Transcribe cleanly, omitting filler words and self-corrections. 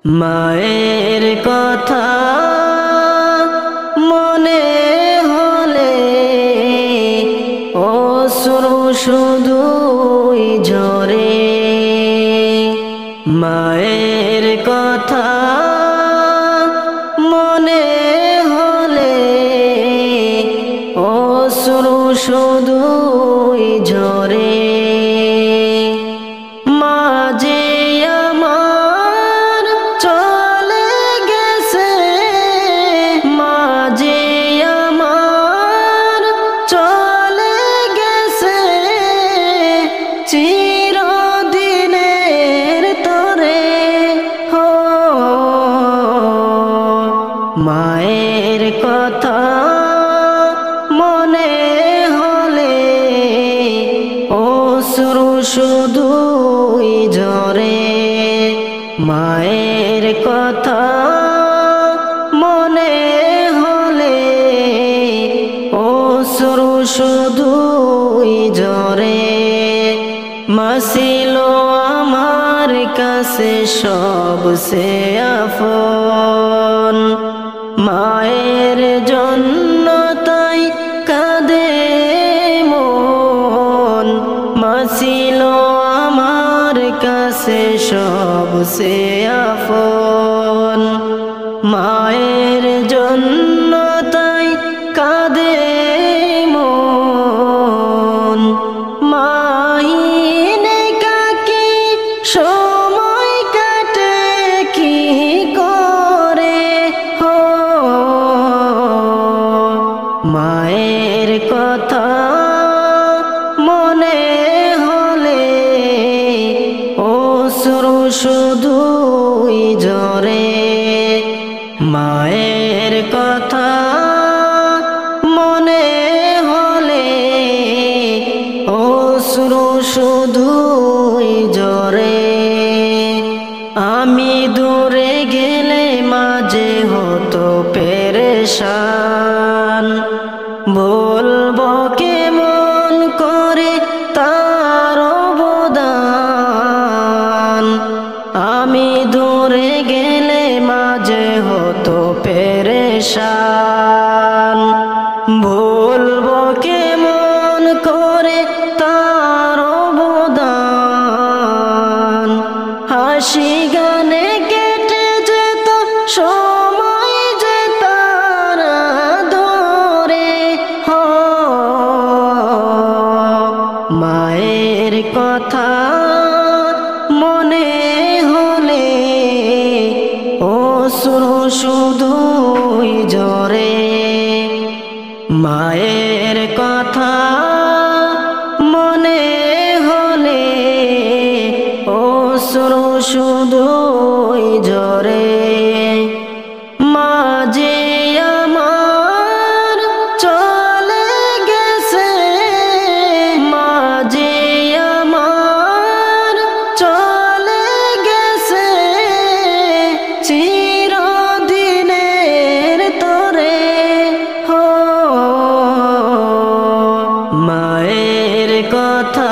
মায়ের কথা মনে হলে অশ্রু শুধুই ঝরে। মায়ের কথা মনে হলে অশ্রু শুধুই ঝরে। মা যে আমার চলে গেছে, মা যে আমার চলে গেছে চিরদিনের তরে। হো মায়ের কথা মনে হলে অশ্রু শুধুই ঝরে। মায়ের কথা মনে হলে অশ্রু শুধুই ঝরে। মা ছিল আমার কাছে সবচেয়ে আপন, মায়ের জন্য তাই কাঁদে মন। মা ছিল আমার কাছে সবচেয়ে আপন, মায়ের জন্য তাই কাঁদে মন। মাহীন একাকী সময় কাটে কি করে। হো মায়ের কথা মনে হলে অশ্রু শুধুই ঝরে। মায়ের কথা মনে হলে অশ্রু শুধুই ঝরে। আমি দূরে গেলে মাঝে হতো পেরেশান, বলবো কেমন করে তার অবদান। আমি দূরে গেলে মাঝে হতো পেরেশান, বলবো কেমন করে তার অবদান। হাসি গানে কেটে যেত সময় যে তারা ধরে। হো মায়ের কথা মনে হলে অশ্রু শুধুই ঝরে। মায়ের কথা মনে হলে অশ্রু শুধুই ঝরে। মা যে আমার চলে গেছে, মা যে আমার চলে গেছে চিরদিনের তরে। হো মায়ের কথা